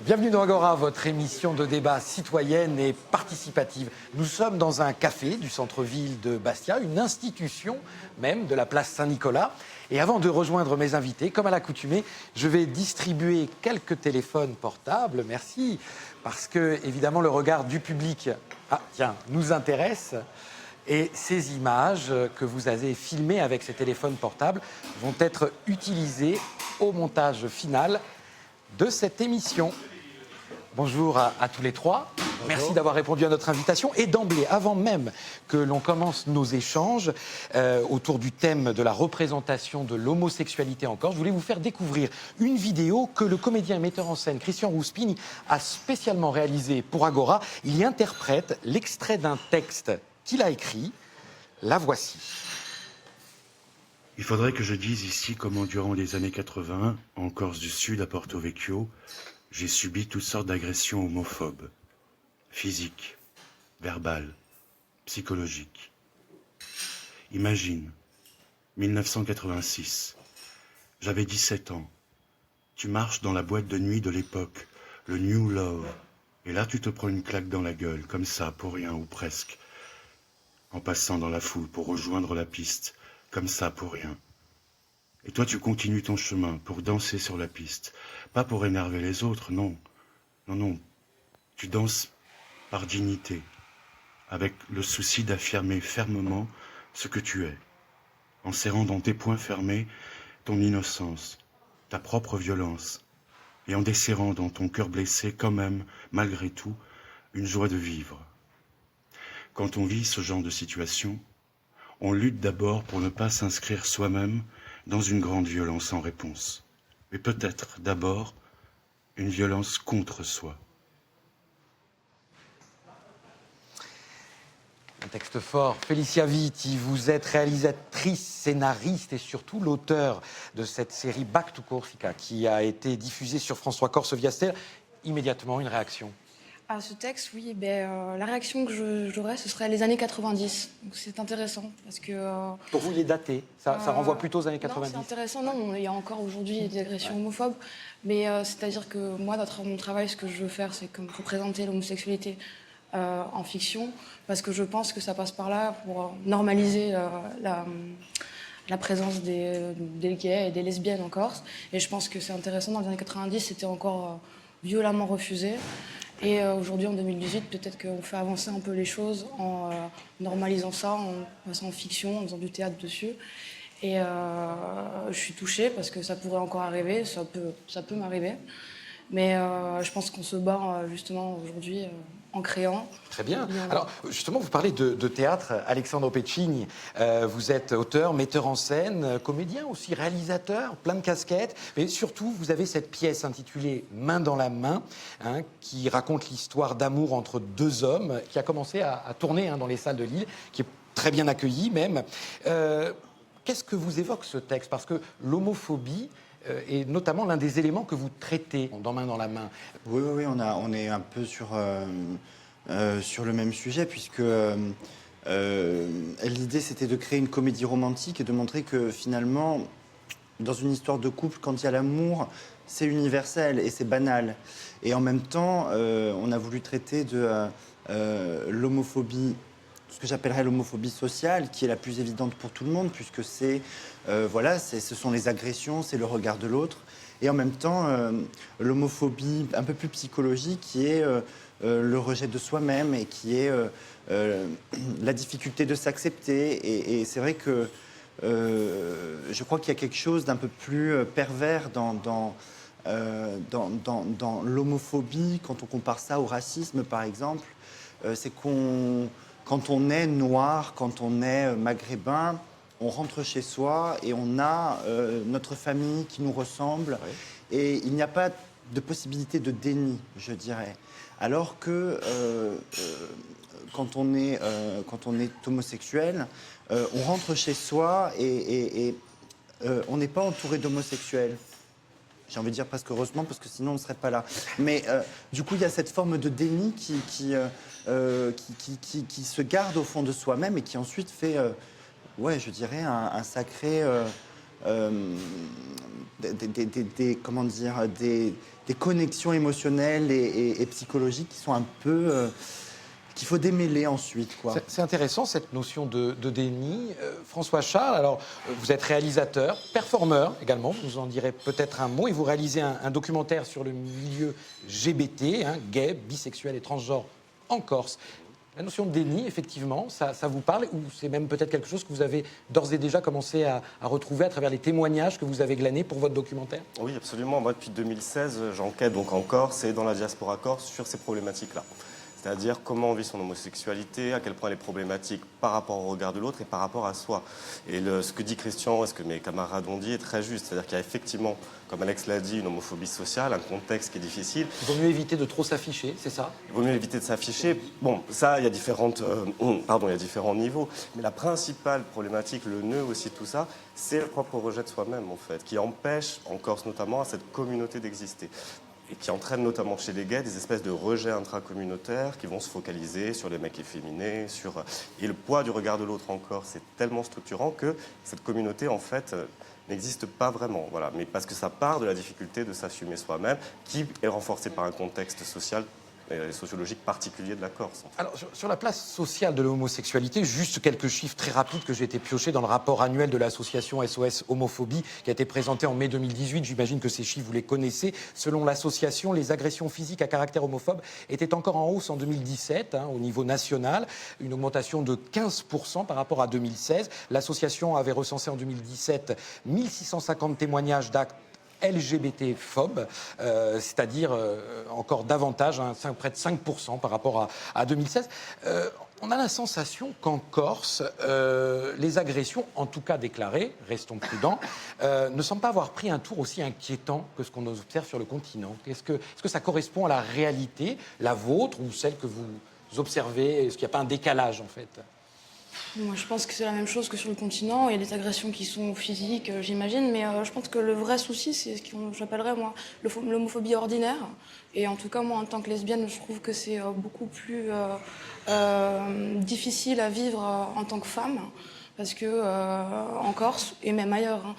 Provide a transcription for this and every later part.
Bienvenue dans Agora, votre émission de débat citoyenne et participative. Nous sommes dans un café du centre-ville de Bastia, une institution même de la place Saint-Nicolas. Et avant de rejoindre mes invités, comme à l'accoutumée, je vais distribuer quelques téléphones portables, merci, parce que évidemment le regard du public nous intéresse. Et ces images que vous avez filmées avec ces téléphones portables vont être utilisées au montage final de cette émission. Bonjour à tous les trois. Bonjour. Merci d'avoir répondu à notre invitation. Et d'emblée, avant même que l'on commence nos échanges autour du thème de la représentation de l'homosexualité en Corse, je voulais vous faire découvrir une vidéo que le comédien et metteur en scène Christian Rouspini a spécialement réalisée pour Agora. Il y interprète l'extrait d'un texte qu'il a écrit. La voici. Il faudrait que je dise ici comment, durant les années 80, en Corse du Sud, à Porto Vecchio, j'ai subi toutes sortes d'agressions homophobes, physiques, verbales, psychologiques. Imagine, 1986, j'avais 17 ans. Tu marches dans la boîte de nuit de l'époque, le New Love, et là tu te prends une claque dans la gueule, comme ça, pour rien ou presque, en passant dans la foule pour rejoindre la piste, comme ça, pour rien. Et toi, tu continues ton chemin pour danser sur la piste. Pas pour énerver les autres, non. Non, non. Tu danses par dignité, avec le souci d'affirmer fermement ce que tu es, en serrant dans tes poings fermés ton innocence, ta propre violence, et en desserrant dans ton cœur blessé quand même, malgré tout, une joie de vivre. Quand on vit ce genre de situation, on lutte d'abord pour ne pas s'inscrire soi-même dans une grande violence en réponse. Mais peut-être d'abord une violence contre soi. Un texte fort. Félicia Vitti, vous êtes réalisatrice, scénariste et surtout l'auteur de cette série Back to Corsica qui a été diffusée sur France 3 Corse via Stella. Immédiatement, une réaction. À ce texte, oui, la réaction que j'aurais, ce serait les années 90. Donc c'est intéressant parce que... Pour vous, il est daté. Ça renvoie plutôt aux années 90. Non, c'est intéressant. Non, il y a encore aujourd'hui des agressions homophobes. Mais c'est-à-dire que moi, mon travail, ce que je veux faire, c'est comme représenter l'homosexualité en fiction. Parce que je pense que ça passe par là pour normaliser la présence des gays et des lesbiennes en Corse. Et je pense que c'est intéressant. Dans les années 90, c'était encore violemment refusé. Et aujourd'hui, en 2018, peut-être qu'on fait avancer un peu les choses en normalisant ça, en passant en fiction, en faisant du théâtre dessus. Et je suis touchée parce que ça pourrait encore arriver, ça peut m'arriver. Mais je pense qu'on se bat justement aujourd'hui en créant. Très bien. Alors justement, vous parlez de théâtre. Alexandre Peccini, vous êtes auteur, metteur en scène, comédien aussi, réalisateur, plein de casquettes. Mais surtout, vous avez cette pièce intitulée Main dans la main, qui raconte l'histoire d'amour entre deux hommes, qui a commencé à tourner dans les salles de Lille, qui est très bien accueillie même. Qu'est-ce que vous évoque ce texte? Parce que l'homophobie est notamment l'un des éléments que vous traitez dans Main dans la main. Oui, on est un peu sur le même sujet, puisque l'idée, c'était de créer une comédie romantique et de montrer que, finalement, dans une histoire de couple, quand il y a l'amour, c'est universel et c'est banal. Et en même temps, on a voulu traiter de l'homophobie, ce que j'appellerais l'homophobie sociale, qui est la plus évidente pour tout le monde, puisque ce sont les agressions, c'est le regard de l'autre. Et en même temps, l'homophobie un peu plus psychologique, qui est le rejet de soi-même et qui est la difficulté de s'accepter. Et c'est vrai que je crois qu'il y a quelque chose d'un peu plus pervers dans l'homophobie, quand on compare ça au racisme, par exemple. C'est quand on est noir, quand on est maghrébin, on rentre chez soi et on a notre famille qui nous ressemble. Oui. Et il n'y a pas de possibilité de déni, je dirais. Alors que quand on est homosexuel, on rentre chez soi et on n'est pas entouré d'homosexuels. J'ai envie de dire presque heureusement, parce que sinon on ne serait pas là. Mais du coup, il y a cette forme de déni qui se garde au fond de soi-même et qui ensuite fait, je dirais, un sacré comment dire, des connexions émotionnelles et psychologiques qui sont un peu qu'il faut démêler ensuite, quoi. C'est intéressant cette notion de déni. François Charles, alors vous êtes réalisateur, performeur également, vous nous en direz peut-être un mot, et vous réalisez un documentaire sur le milieu LGBT, gay, bisexuel et transgenre en Corse. La notion de déni, effectivement, ça vous parle, ou c'est même peut-être quelque chose que vous avez d'ores et déjà commencé à retrouver à travers les témoignages que vous avez glanés pour votre documentaire? Oui, absolument. Moi, depuis 2016, j'enquête donc en Corse et dans la diaspora corse sur ces problématiques-là. C'est-à-dire comment on vit son homosexualité, à quel point elle est problématique par rapport au regard de l'autre et par rapport à soi. Et ce que dit Christian et ce que mes camarades ont dit est très juste. C'est-à-dire qu'il y a effectivement, comme Alex l'a dit, une homophobie sociale, un contexte qui est difficile. Il vaut mieux éviter de trop s'afficher, c'est ça? Il vaut mieux éviter de s'afficher. Bon, ça, il y a il y a différents niveaux. Mais la principale problématique, le nœud aussi de tout ça, c'est le propre rejet de soi-même, en fait, qui empêche, en Corse notamment, à cette communauté d'exister. Et qui entraîne notamment chez les gays des espèces de rejets intracommunautaires qui vont se focaliser sur les mecs efféminés, et le poids du regard de l'autre encore, c'est tellement structurant que cette communauté, en fait, n'existe pas vraiment. Voilà. Mais parce que ça part de la difficulté de s'assumer soi-même, qui est renforcée par un contexte social et sociologique particulier de la Corse. Alors, sur la place sociale de l'homosexualité, juste quelques chiffres très rapides que j'ai été pioché dans le rapport annuel de l'association SOS Homophobie qui a été présenté en mai 2018. J'imagine que ces chiffres, vous les connaissez. Selon l'association, les agressions physiques à caractère homophobe étaient encore en hausse en 2017 au niveau national, une augmentation de 15% par rapport à 2016. L'association avait recensé en 2017 1650 témoignages d'actes LGBT-phobes, c'est-à-dire encore davantage, près de 5% par rapport à 2016. On a la sensation qu'en Corse, les agressions, en tout cas déclarées, restons prudents, ne semblent pas avoir pris un tour aussi inquiétant que ce qu'on observe sur le continent. Est-ce que ça correspond à la réalité, la vôtre ou celle que vous observez? Est-ce qu'il n'y a pas un décalage, en fait? Moi, je pense que c'est la même chose que sur le continent. Il y a des agressions qui sont physiques, j'imagine, mais je pense que le vrai souci, c'est ce que j'appellerais, moi, l'homophobie ordinaire. Et en tout cas, moi, en tant que lesbienne, je trouve que c'est beaucoup plus difficile à vivre en tant que femme. Parce que en Corse, et même ailleurs,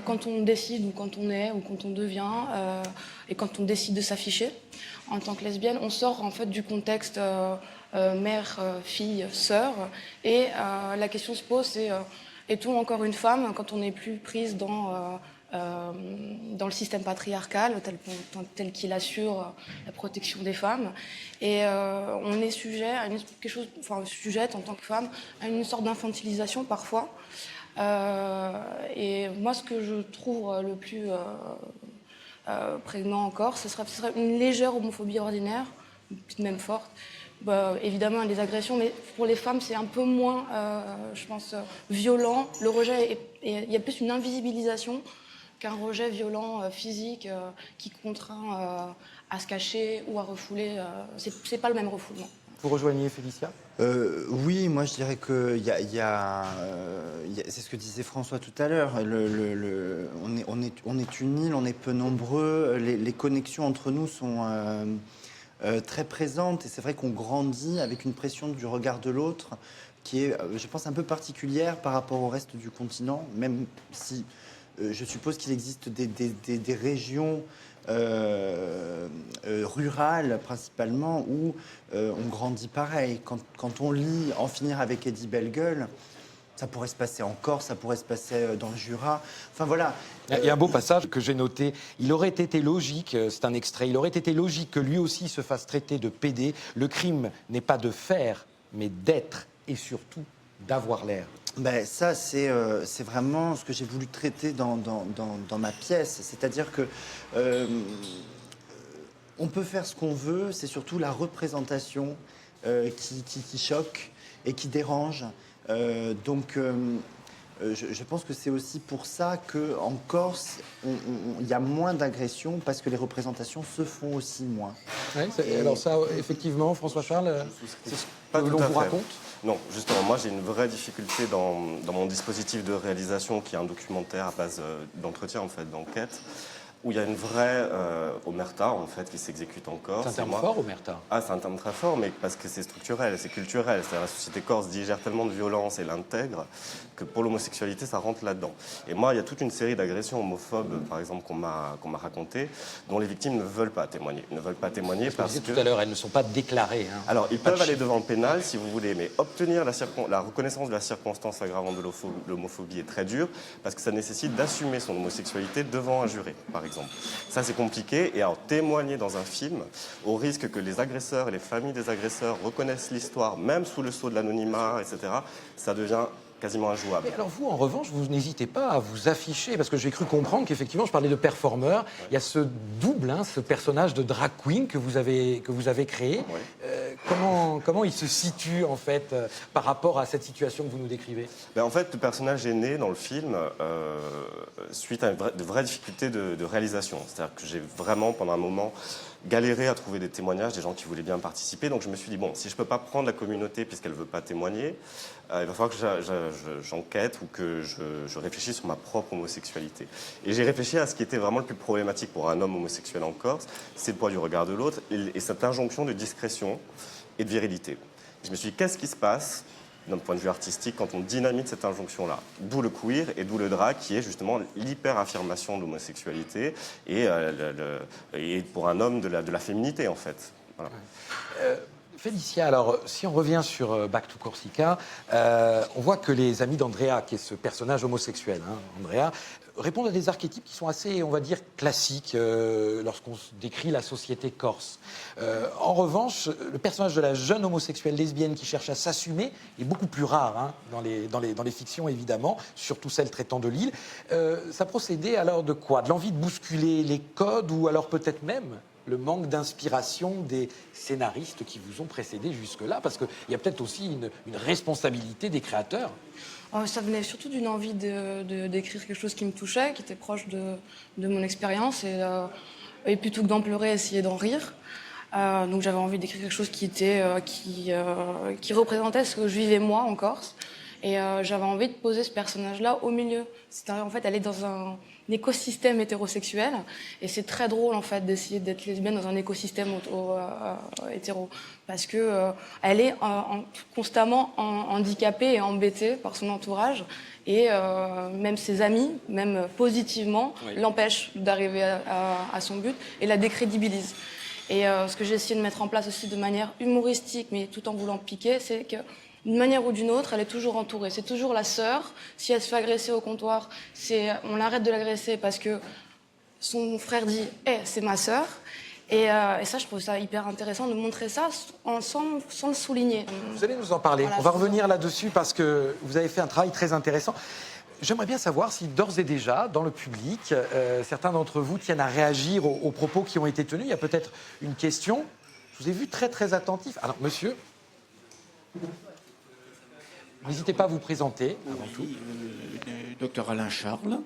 quand on décide, ou quand on est, ou quand on devient, et quand on décide de s'afficher, en tant que lesbienne, on sort en fait du contexte mère, fille, sœur, et la question se pose, c'est est-on encore une femme quand on n'est plus prise dans le système patriarcal tel qu'il assure la protection des femmes, et on est sujet à sujette en tant que femme à une sorte d'infantilisation parfois. Et moi, ce que je trouve le plus prégnant encore, ce serait une légère homophobie ordinaire, même forte. Évidemment, les agressions, mais pour les femmes, c'est un peu moins, je pense, violent. Le rejet, il y a plus une invisibilisation qu'un rejet violent physique qui contraint à se cacher ou à refouler. C'est pas le même refoulement. Vous rejoignez Félicia? Oui, moi je dirais que c'est ce que disait François tout à l'heure. On est une île, on est peu nombreux. Les connexions entre nous sont très présentes, et c'est vrai qu'on grandit avec une pression du regard de l'autre qui est, je pense, un peu particulière par rapport au reste du continent, même si je suppose qu'il existe des régions rurales principalement où on grandit pareil. Quand on lit En finir avec Eddie Bellegueule, ça pourrait se passer en Corse, ça pourrait se passer dans le Jura. Enfin voilà. Il y a un beau passage que j'ai noté. Il aurait été logique, c'est un extrait, il aurait été logique que lui aussi se fasse traiter de pédé. Le crime n'est pas de faire, mais d'être, et surtout d'avoir l'air. Ben, ça, c'est vraiment ce que j'ai voulu traiter dans ma pièce. C'est-à-dire que on peut faire ce qu'on veut, c'est surtout la représentation qui choque et qui dérange. Je pense que c'est aussi pour ça qu'en Corse, il y a moins d'agressions, parce que les représentations se font aussi moins. Ouais, alors ça, effectivement, François Charles, c'est ce que l'on vous raconte? Non, justement, moi j'ai une vraie difficulté dans mon dispositif de réalisation, qui est un documentaire à base d'entretien, en fait, d'enquête, où il y a une vraie omerta, en fait, qui s'exécute en Corse. C'est un terme Et moi- fort, omerta. Ah, c'est un terme très fort, mais parce que c'est structurel, c'est culturel. C'est-à-dire la société corse digère tellement de violence et l'intègre que pour l'homosexualité, ça rentre là-dedans. Et moi, il y a toute une série d'agressions homophobes, par exemple, qu'on m'a racontées, dont les victimes ne veulent pas témoigner. Ne veulent pas témoigner Parce parce que vous que... disiez tout à l'heure, elles ne sont pas déclarées. Hein. Alors, ils Pas de peuvent aller chiffres. devant le pénal si vous voulez, mais obtenir la reconnaissance de la circonstance aggravante de l'homophobie est très dur parce que ça nécessite d'assumer son homosexualité devant un juré, par exemple. Ça, c'est compliqué. Et alors, témoigner dans un film, au risque que les agresseurs et les familles des agresseurs reconnaissent l'histoire, même sous le sceau de l'anonymat, etc., ça devient quasiment injouable. Mais alors vous, en revanche, vous n'hésitez pas à vous afficher, parce que j'ai cru comprendre qu'effectivement, je parlais de performeur, il y a ce double, hein, ce personnage de drag queen que vous avez créé. Ouais. Comment il se situe, en fait, par rapport à cette situation que vous nous décrivez? En fait, le personnage est né dans le film suite à de vraies difficultés de réalisation. C'est-à-dire que j'ai vraiment, pendant un moment, galéré à trouver des témoignages, des gens qui voulaient bien participer. Donc je me suis dit, bon, si je ne peux pas prendre la communauté puisqu'elle ne veut pas témoigner, il va falloir que j'enquête ou que je réfléchisse sur ma propre homosexualité. Et j'ai réfléchi à ce qui était vraiment le plus problématique pour un homme homosexuel en Corse, c'est le poids du regard de l'autre et cette injonction de discrétion et de virilité. Je me suis dit, qu'est-ce qui se passe d'un point de vue artistique quand on dynamite cette injonction-là? D'où le queer et d'où le drag qui est justement l'hyper-affirmation de l'homosexualité et pour un homme de la féminité en fait. Voilà. Félicia, alors si on revient sur Back to Corsica, on voit que les amis d'Andrea, qui est ce personnage homosexuel, hein, Andrea, répondent à des archétypes qui sont assez, on va dire, classiques lorsqu'on décrit la société corse. En revanche, le personnage de la jeune homosexuelle lesbienne qui cherche à s'assumer est beaucoup plus rare hein, dans les fictions, évidemment, surtout celles traitant de l'île. Ça procédait alors de quoi? De l'envie de bousculer les codes ou alors peut-être même le manque d'inspiration des scénaristes qui vous ont précédé jusque-là? Parce qu'il y a peut-être aussi une responsabilité des créateurs. Ça venait surtout d'une envie d'écrire quelque chose qui me touchait, qui était proche de mon expérience, et plutôt que d'en pleurer, essayer d'en rire. Donc j'avais envie d'écrire quelque chose qui représentait ce que je vivais moi en Corse. Et j'avais envie de poser ce personnage-là au milieu. C'est-à-dire, en fait, elle est dans un écosystème hétérosexuel. Et c'est très drôle, en fait, d'essayer d'être lesbienne dans un écosystème hétéro. Parce que elle est constamment handicapée et embêtée par son entourage. Et même ses amis, même positivement, l'empêchent d'arriver à son but et la décrédibilisent. Et ce que j'ai essayé de mettre en place aussi de manière humoristique, mais tout en voulant piquer, c'est que d'une manière ou d'une autre, elle est toujours entourée. C'est toujours la sœur. Si elle se fait agresser au comptoir, on l'arrête de l'agresser parce que son frère dit « c'est ma sœur ». Et ça, je trouve ça hyper intéressant de montrer ça sans le souligner. Vous allez nous en parler. Voilà, on va revenir là-dessus parce que vous avez fait un travail très intéressant. J'aimerais bien savoir si d'ores et déjà, dans le public, certains d'entre vous tiennent à réagir aux propos qui ont été tenus. Il y a peut-être une question. Je vous ai vu très, très attentif. Alors, monsieur, n'hésitez pas à vous présenter avant tout. Docteur Alain Charles.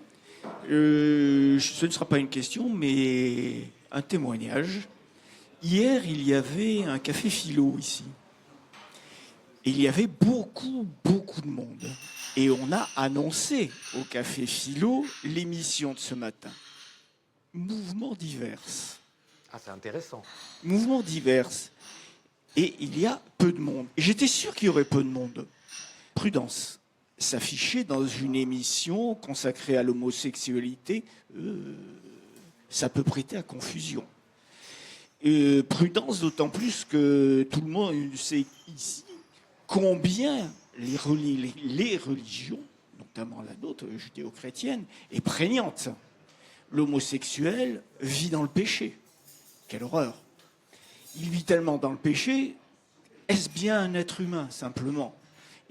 Ce ne sera pas une question, mais un témoignage. Hier, il y avait un café philo ici. Et il y avait beaucoup de monde. Et on a annoncé au café philo l'émission de ce matin. Mouvements divers. Ah, c'est intéressant. Mouvements divers. Et il y a peu de monde. Et j'étais sûr qu'il y aurait peu de monde. Prudence. S'afficher dans une émission consacrée à l'homosexualité, ça peut prêter à confusion. Prudence, d'autant plus que tout le monde sait ici combien les religions, notamment la nôtre, judéo-chrétienne, est prégnante. L'homosexuel vit dans le péché. Quelle horreur. Il vit tellement dans le péché, est-ce bien un être humain, simplement?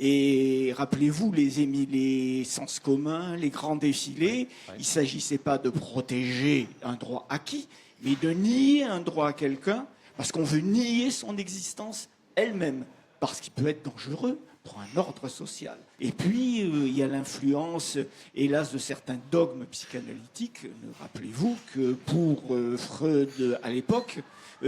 Et rappelez-vous les sens communs, les grands défilés, il ne s'agissait pas de protéger un droit acquis, mais de nier un droit à quelqu'un, parce qu'on veut nier son existence elle-même, parce qu'il peut être dangereux pour un ordre social. Et puis, il y a l'influence, hélas, de certains dogmes psychanalytiques. Rappelez-vous que pour Freud, à l'époque,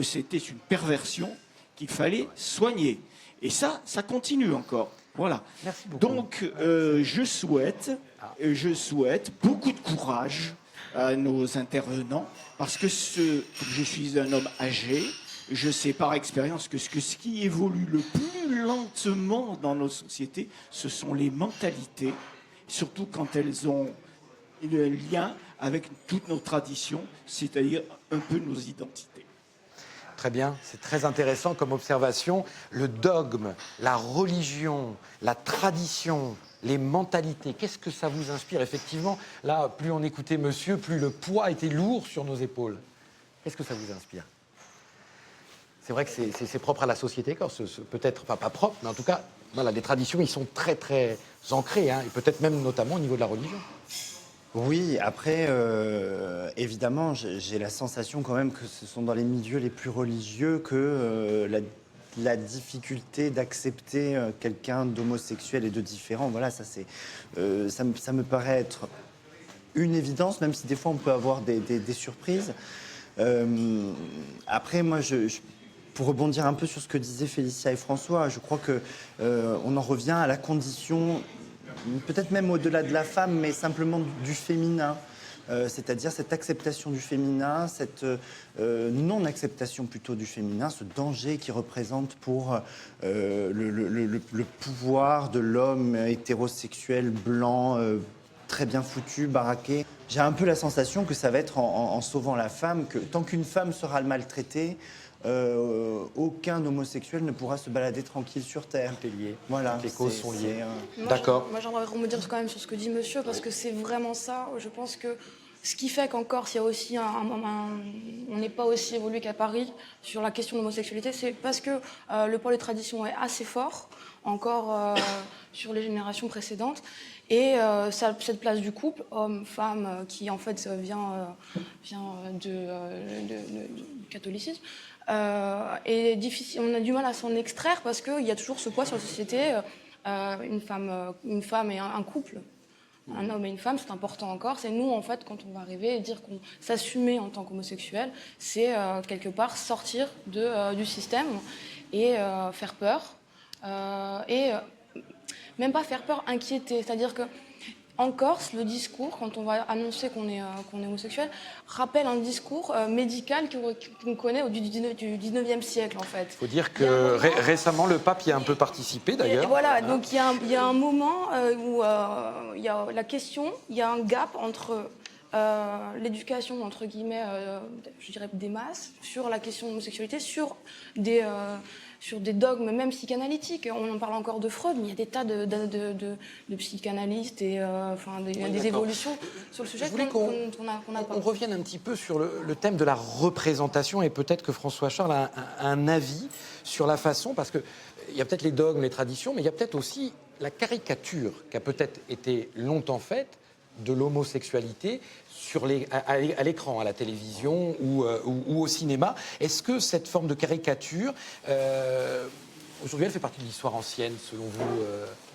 c'était une perversion qu'il fallait soigner. Et ça continue encore. Voilà. Merci beaucoup. Donc, je souhaite beaucoup de courage à nos intervenants, parce que je suis un homme âgé, je sais par expérience que ce qui évolue le plus lentement dans nos sociétés, ce sont les mentalités, surtout quand elles ont un lien avec toutes nos traditions, c'est-à-dire un peu nos identités. Très bien, c'est très intéressant comme observation. Le dogme, la religion, la tradition, les mentalités, qu'est-ce que ça vous inspire? Effectivement, là, plus on écoutait monsieur, plus le poids était lourd sur nos épaules. Qu'est-ce que ça vous inspire? C'est vrai que c'est propre à la société corse, peut-être pas propre, mais en tout cas, voilà, les traditions, ils sont très, très ancrées, hein, et peut-être même notamment au niveau de la religion. Oui, après, évidemment, j'ai la sensation quand même que ce sont dans les milieux les plus religieux que la difficulté d'accepter quelqu'un d'homosexuel et de différent, voilà, ça me paraît être une évidence, même si des fois on peut avoir des surprises. Après, moi, pour rebondir un peu sur ce que disaient Félicia et François, je crois que on en revient à la condition, peut-être même au-delà de la femme, mais simplement du féminin. C'est-à-dire cette acceptation du féminin, cette non-acceptation plutôt du féminin, ce danger qui représente pour le pouvoir de l'homme hétérosexuel, blanc, très bien foutu, baraqué. J'ai un peu la sensation que ça va être en sauvant la femme, que tant qu'une femme sera maltraitée, aucun homosexuel ne pourra se balader tranquille sur Terre. Tout est lié. Voilà, toutes les causes sont liées. Moi, D'accord. Moi, j'aimerais rebondir quand même sur ce que dit monsieur, parce que c'est vraiment ça. Je pense que ce qui fait qu'en Corse, il y a aussi on n'est pas aussi évolué qu'à Paris sur la question de l'homosexualité, c'est parce que le pôle des traditions est assez fort, encore sur les générations précédentes. Et cette place du couple, homme-femme, qui en fait vient du catholicisme, est difficile. On a du mal à s'en extraire parce qu'il y a toujours ce poids sur la société. Une femme et un couple, un homme et une femme, c'est important encore. C'est nous, en fait, quand on va arriver et dire qu'on s'assumer en tant qu'homosexuel, c'est quelque part sortir du système et faire peur. Même pas faire peur, inquiéter. C'est-à-dire que en Corse, le discours, quand on va annoncer qu'on est homosexuel, rappelle un discours médical qu'on connaît du 19e siècle, en fait. Il faut dire que récemment, le pape y a un peu participé, d'ailleurs. Et voilà, donc il y a un moment où il y a la question, il y a un gap entre l'éducation, entre guillemets, je dirais des masses, sur la question de l'homosexualité, sur des dogmes même psychanalytiques. On en parle encore de Freud, mais il y a des tas de psychanalystes et des évolutions sur le sujet qu'on n'a pas. On revienne un petit peu sur le thème de la représentation, et peut-être que François Charles a un avis sur la façon, parce qu'il y a peut-être les dogmes, les traditions, mais il y a peut-être aussi la caricature qui a peut-être été longtemps faite de l'homosexualité à l'écran, à la télévision ou au cinéma. Est-ce que cette forme de caricature, aujourd'hui, elle fait partie de l'histoire ancienne, selon vous,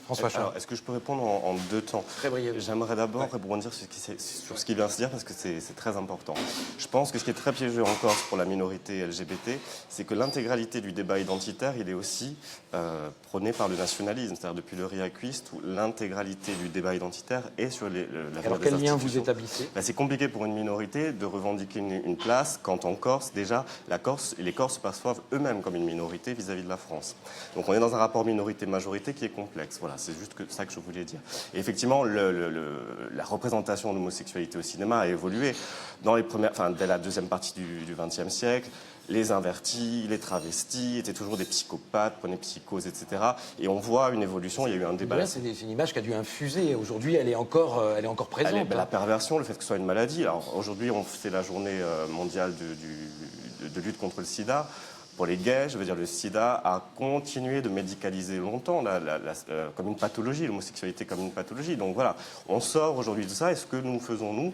François Charles? Alors, est-ce que je peux répondre en deux temps? Très brièvement. J'aimerais d'abord rebondir sur ce qu'il vient de se dire, parce que c'est très important. Je pense que ce qui est très piégeux en Corse pour la minorité LGBT, c'est que l'intégralité du débat identitaire, il est aussi prôné par le nationalisme. C'est-à-dire depuis le Riaquist, où l'intégralité du débat identitaire est sur la Alors, quel lien vous établissez? C'est compliqué pour une minorité de revendiquer une place quand en Corse, déjà, les Corses se perçoivent eux-mêmes comme une minorité vis-à-vis de la France. Donc on est dans un rapport minorité-majorité qui est complexe. Voilà, c'est juste ça que je voulais dire. Et effectivement, la représentation de l'homosexualité au cinéma a évolué. Dès la deuxième partie du XXe siècle, les invertis, les travestis étaient toujours des psychopathes, prenaient psychose, etc. Et on voit une évolution, il y a eu un débat. C'est une image qui a dû infuser. Aujourd'hui, elle est encore présente. La perversion, le fait que ce soit une maladie. Alors aujourd'hui, c'est la journée mondiale de lutte contre le sida. Pour les gays, je veux dire, le sida a continué de médicaliser longtemps comme une pathologie, l'homosexualité comme une pathologie. Donc voilà, on sort aujourd'hui de ça, et ce que nous faisons, nous,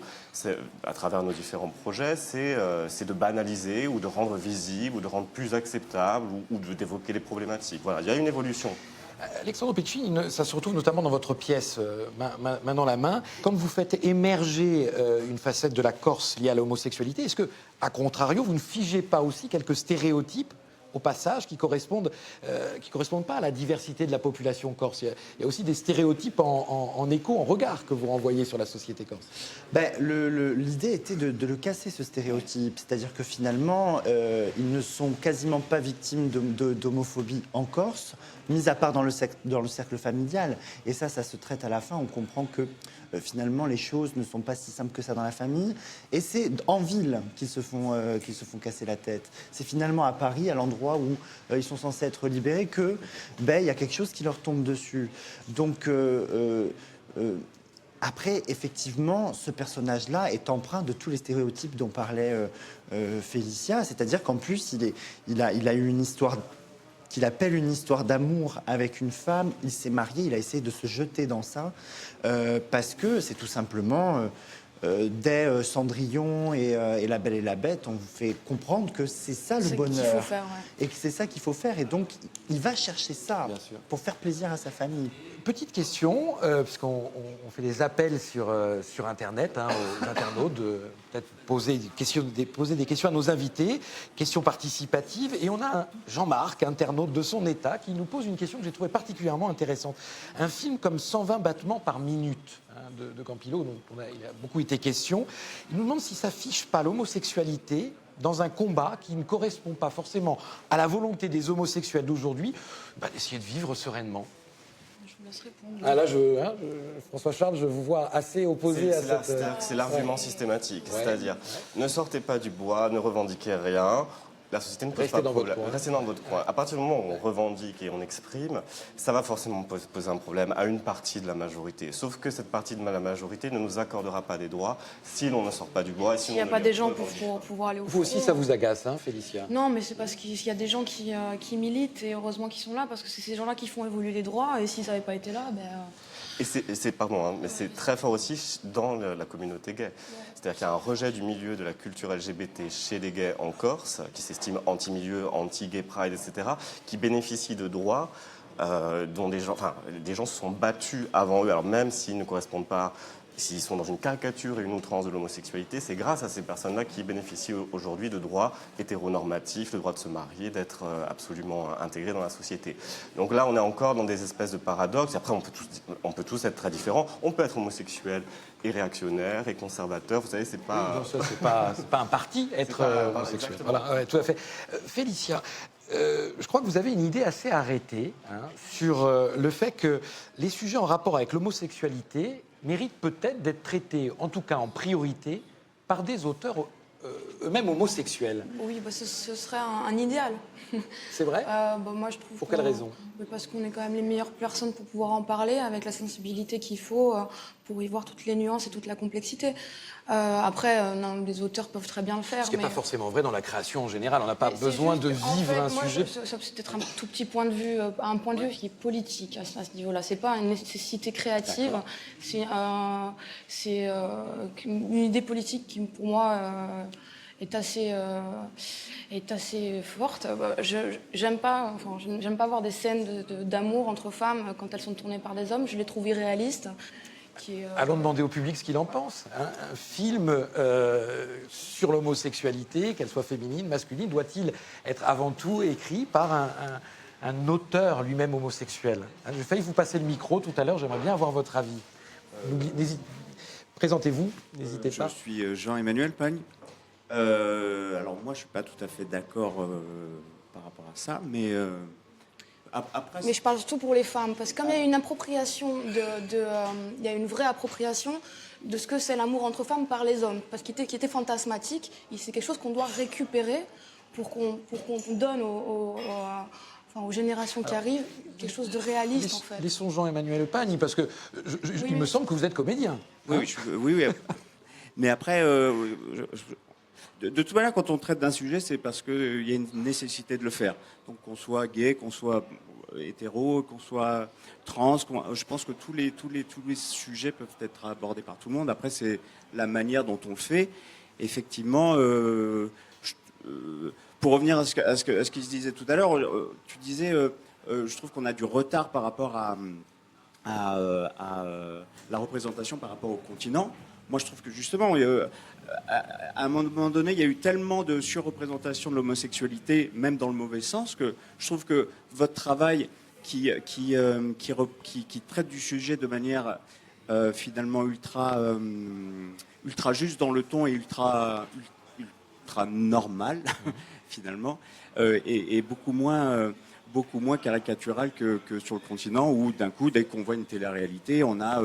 à travers nos différents projets, c'est de banaliser ou de rendre visible ou de rendre plus acceptable ou d'évoquer les problématiques. Voilà, il y a une évolution. Alexandre Pecci, ça se retrouve notamment dans votre pièce Main dans la main. Quand vous faites émerger une facette de la Corse liée à l'homosexualité, est-ce que, à contrario, vous ne figez pas aussi quelques stéréotypes au passage qui correspondent pas à la diversité de la population corse. Il y a aussi des stéréotypes en écho, en regard que vous renvoyez sur la société corse. Ben, l'idée était de le casser, ce stéréotype. C'est-à-dire que finalement, ils ne sont quasiment pas victimes d'homophobie en Corse, mis à part dans le cercle familial. Et ça se traite à la fin. On comprend que finalement, les choses ne sont pas si simples que ça dans la famille. Et c'est en ville qu'ils se font casser la tête. C'est finalement à Paris, à l'endroit où ils sont censés être libérés, que il y a quelque chose qui leur tombe dessus. Donc après, effectivement, ce personnage-là est empreint de tous les stéréotypes dont parlait Félicia, c'est-à-dire qu'en plus, il a eu une histoire qu'il appelle une histoire d'amour avec une femme, il s'est marié, il a essayé de se jeter dans ça, parce que c'est tout simplement... dès Cendrillon et La Belle et la Bête, on vous fait comprendre que c'est ça le bonheur. Qu'il faut faire, ouais. Et que c'est ça qu'il faut faire. Et donc, il va chercher ça Bien sûr. pour faire plaisir à sa famille. Petite question, puisqu'on fait des appels sur Internet aux internautes, peut-être poser des questions à nos invités, questions participatives. Et on a Jean-Marc, internaute de son état, qui nous pose une question que j'ai trouvée particulièrement intéressante. Un film comme 120 battements par minute de Campillo, dont il a beaucoup été question, il nous demande si ça fiche pas l'homosexualité dans un combat qui ne correspond pas forcément à la volonté des homosexuels d'aujourd'hui d'essayer de vivre sereinement. Je vous laisse répondre. Ah là, François Charles, je vous vois assez opposé à cette... C'est l'argument systématique, c'est-à-dire ne sortez pas du bois, ne revendiquez rien. La société ne pose pas de problème. Restez dans votre coin. À partir du moment où on revendique et on exprime, ça va forcément poser un problème à une partie de la majorité. Sauf que cette partie de la majorité ne nous accordera pas des droits si l'on ne sort pas du bois. Et si Il n'y a pas des gens pour pouvoir aller au Vous aussi, ça vous agace, Félicia? Non, mais c'est parce qu'il y a des gens qui militent, et heureusement qu'ils sont là, parce que c'est ces gens-là qui font évoluer les droits, et s'ils n'avaient pas été là, Et mais c'est très fort aussi dans la communauté gay. C'est-à-dire qu'il y a un rejet du milieu de la culture LGBT chez les gays en Corse, qui s'estiment anti-milieu, anti-gay pride, etc., qui bénéficient de droits dont des gens se sont battus avant eux, alors même s'ils ne correspondent pas, s'ils sont dans une caricature et une outrance de l'homosexualité, c'est grâce à ces personnes-là qui bénéficient aujourd'hui de droits hétéronormatifs, le droit de se marier, d'être absolument intégrés dans la société. Donc là, on est encore dans des espèces de paradoxes. Après, on peut tous être très différents. On peut être homosexuel et réactionnaire et conservateur. Vous savez, c'est pas... Oui, c'est pas un parti, être homosexuel. Voilà, ouais, tout à fait. Félicia, je crois que vous avez une idée assez arrêtée sur le fait que les sujets en rapport avec l'homosexualité méritent peut-être d'être traités, en tout cas en priorité, par des auteurs eux-mêmes homosexuels. oui, ce serait un idéal. C'est vrai Moi, je trouve. Pour quelle raison? Parce qu'on est quand même les meilleures personnes pour pouvoir en parler, avec la sensibilité qu'il faut pour y voir toutes les nuances et toute la complexité. Après, les auteurs peuvent très bien le faire. Ce qui n'est pas forcément vrai dans la création en général. On n'a pas besoin de vivre un sujet. C'est peut-être un tout petit point de vue, un point de vue qui est politique à ce niveau-là. C'est pas une nécessité créative. C'est une idée politique qui, pour moi, est assez forte. J'aime pas voir des scènes d'amour entre femmes quand elles sont tournées par des hommes. Je les trouve irréalistes. Allons demander au public ce qu'il en pense. Un film sur l'homosexualité, qu'elle soit féminine, masculine, doit-il être avant tout écrit par un auteur lui-même homosexuel? J'ai failli vous passer le micro tout à l'heure, j'aimerais bien avoir votre avis. Présentez-vous, n'hésitez pas. Je suis Jean-Emmanuel Pagne. Alors moi, je suis pas tout à fait d'accord par rapport à ça, mais après. Mais je parle surtout pour les femmes, parce que comme il y a une appropriation il y a une vraie appropriation de ce que c'est l'amour entre femmes par les hommes, parce qu'il était fantasmatique. C'est quelque chose qu'on doit récupérer pour qu'on donne aux générations qui arrivent quelque chose de réaliste en fait. Laissons Jean-Emmanuel Pagne, parce que il me semble que vous êtes comédien. Oui. Mais après. De toute manière, quand on traite d'un sujet, c'est parce qu'il y a une nécessité de le faire. Donc qu'on soit gay, qu'on soit hétéro, qu'on soit trans, je pense que tous les sujets peuvent être abordés par tout le monde. Après, c'est la manière dont on le fait. Effectivement, pour revenir à ce qui se disait tout à l'heure, tu disais, je trouve qu'on a du retard par rapport à la représentation par rapport au continent. moi, je trouve que justement, à un moment donné, il y a eu tellement de surreprésentation de l'homosexualité, même dans le mauvais sens, que je trouve que votre travail qui traite du sujet de manière finalement ultra juste dans le ton et ultra normal, finalement, et beaucoup moins caricatural que sur le continent, où d'un coup, dès qu'on voit une télé-réalité, on a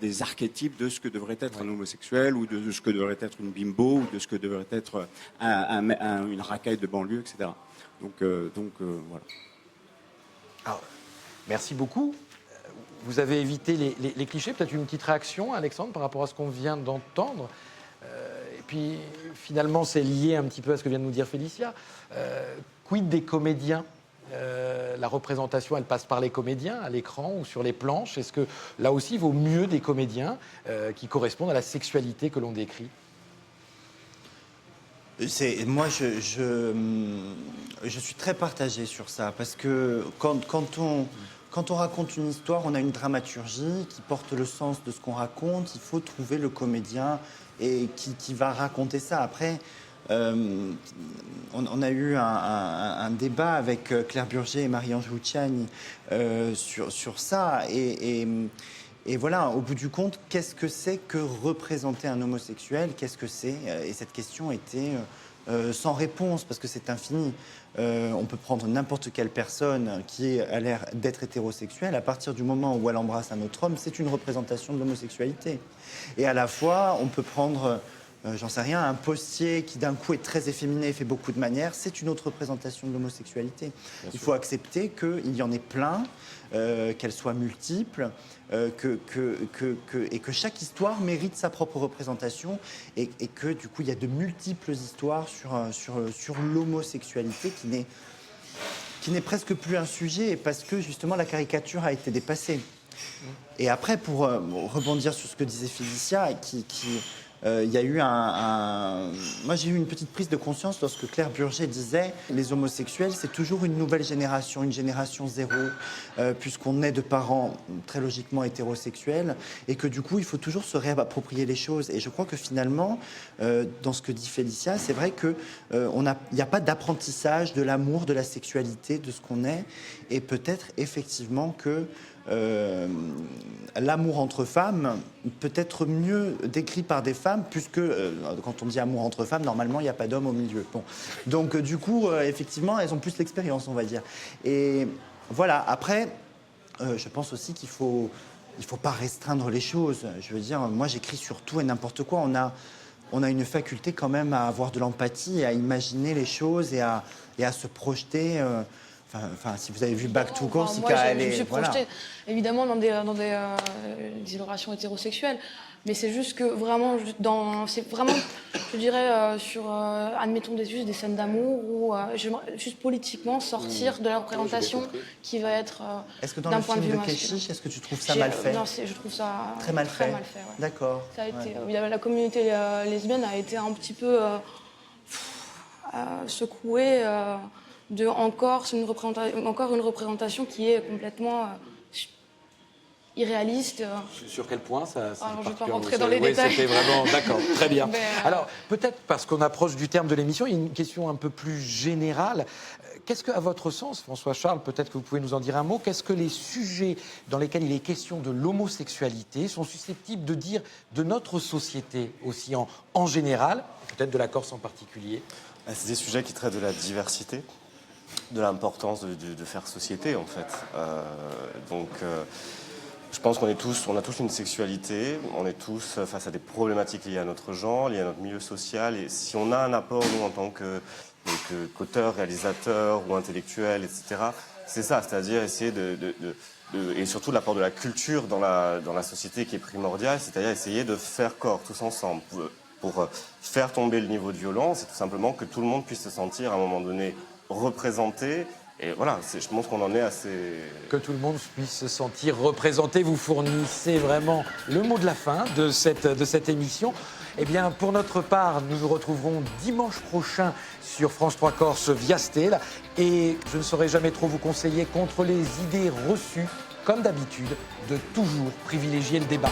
des archétypes de ce que devrait être un homosexuel, ou de ce que devrait être une bimbo, ou de ce que devrait être une racaille de banlieue, etc. Donc voilà. Alors, merci beaucoup. Vous avez évité les clichés. Peut-être une petite réaction, Alexandre, par rapport à ce qu'on vient d'entendre. Et puis, finalement, c'est lié un petit peu à ce que vient de nous dire Félicia. Quid des comédiens ? La représentation, elle passe par les comédiens, à l'écran ou sur les planches. Est-ce que, là aussi, il vaut mieux des comédiens qui correspondent à la sexualité que l'on décrit ? Moi, je suis très partagé sur ça, parce que quand on raconte une histoire, on a une dramaturgie qui porte le sens de ce qu'on raconte. Il faut trouver le comédien et qui va raconter ça. Après, on a eu un débat avec Claire Burger et Marie-Ange Luciani sur ça. Et voilà, au bout du compte, qu'est-ce que c'est que représenter un homosexuel ? Qu'est-ce que c'est ? Et cette question était sans réponse, parce que c'est infini. On peut prendre n'importe quelle personne qui a l'air d'être hétérosexuelle. À partir du moment où elle embrasse un autre homme, c'est une représentation de l'homosexualité. Et à la fois, on peut prendre, j'en sais rien, un postier qui d'un coup est très efféminé et fait beaucoup de manières. C'est une autre représentation de l'homosexualité. Il faut accepter qu'il y en ait plein, qu'elles soient multiples, et que chaque histoire mérite sa propre représentation, et que du coup il y a de multiples histoires sur l'homosexualité qui n'est presque plus un sujet, parce que justement la caricature a été dépassée. Et après, pour rebondir sur ce que disait Félicia, il y a eu moi, j'ai eu une petite prise de conscience lorsque Claire Burger disait « Les homosexuels, c'est toujours une nouvelle génération, une génération zéro, puisqu'on est de parents très logiquement hétérosexuels, et que du coup, il faut toujours se réapproprier les choses. » Et je crois que finalement, dans ce que dit Félicia, c'est vrai qu'il n'y a pas d'apprentissage de l'amour, de la sexualité, de ce qu'on est, et peut-être effectivement que l'amour entre femmes peut être mieux décrit par des femmes, puisque quand on dit amour entre femmes, normalement il n'y a pas d'homme au milieu. Bon. Donc du coup, effectivement, elles ont plus l'expérience, on va dire. Et voilà, après, je pense aussi qu'il faut pas restreindre les choses. Je veux dire, moi j'écris sur tout et n'importe quoi. On a une faculté quand même à avoir de l'empathie et à imaginer les choses et à se projeter. Enfin, si vous avez vu Back to Corsica, je me suis projetée évidemment dans des relations hétérosexuelles, mais c'est juste que vraiment, c'est vraiment, je dirais, admettons juste des scènes d'amour, ou juste politiquement sortir de la représentation qui va être est-ce que dans d'un le point de film vue de masculin. Kechiche, est-ce que tu trouves ça mal fait ? Non, je trouve ça très mal fait. Ouais. D'accord. Ça a été, la communauté lesbienne a été un petit peu secouée de encore une représentation qui est complètement irréaliste. Sur quel point ça Alors, je ne vais pas rentrer dans les détails. C'était vraiment... D'accord, très bien. Mais, Alors, peut-être parce qu'on approche du terme de l'émission, il y a une question un peu plus générale. Qu'est-ce que, à votre sens, François-Charles, peut-être que vous pouvez nous en dire un mot, qu'est-ce que les sujets dans lesquels il est question de l'homosexualité sont susceptibles de dire de notre société aussi en général, peut-être de la Corse en particulier ? C'est des sujets qui traitent de la diversité, de l'importance de faire société, en fait. Je pense qu'on a tous une sexualité, on est tous face à des problématiques liées à notre genre, liées à notre milieu social, et si on a un apport, nous, en tant qu'auteur, réalisateur ou intellectuel, etc., c'est ça, c'est-à-dire essayer et surtout l'apport de la culture dans la société qui est primordial, c'est-à-dire essayer de faire corps tous ensemble. Pour faire tomber le niveau de violence, c'est tout simplement que tout le monde puisse se sentir à un moment donné représenté. Et voilà, je pense qu'on en est assez... Que tout le monde puisse se sentir représenté. Vous fournissez vraiment le mot de la fin de cette émission. Eh bien, pour notre part, nous nous retrouverons dimanche prochain sur France 3 Corse via Stella. Et je ne saurais jamais trop vous conseiller, contre les idées reçues, comme d'habitude, de toujours privilégier le débat.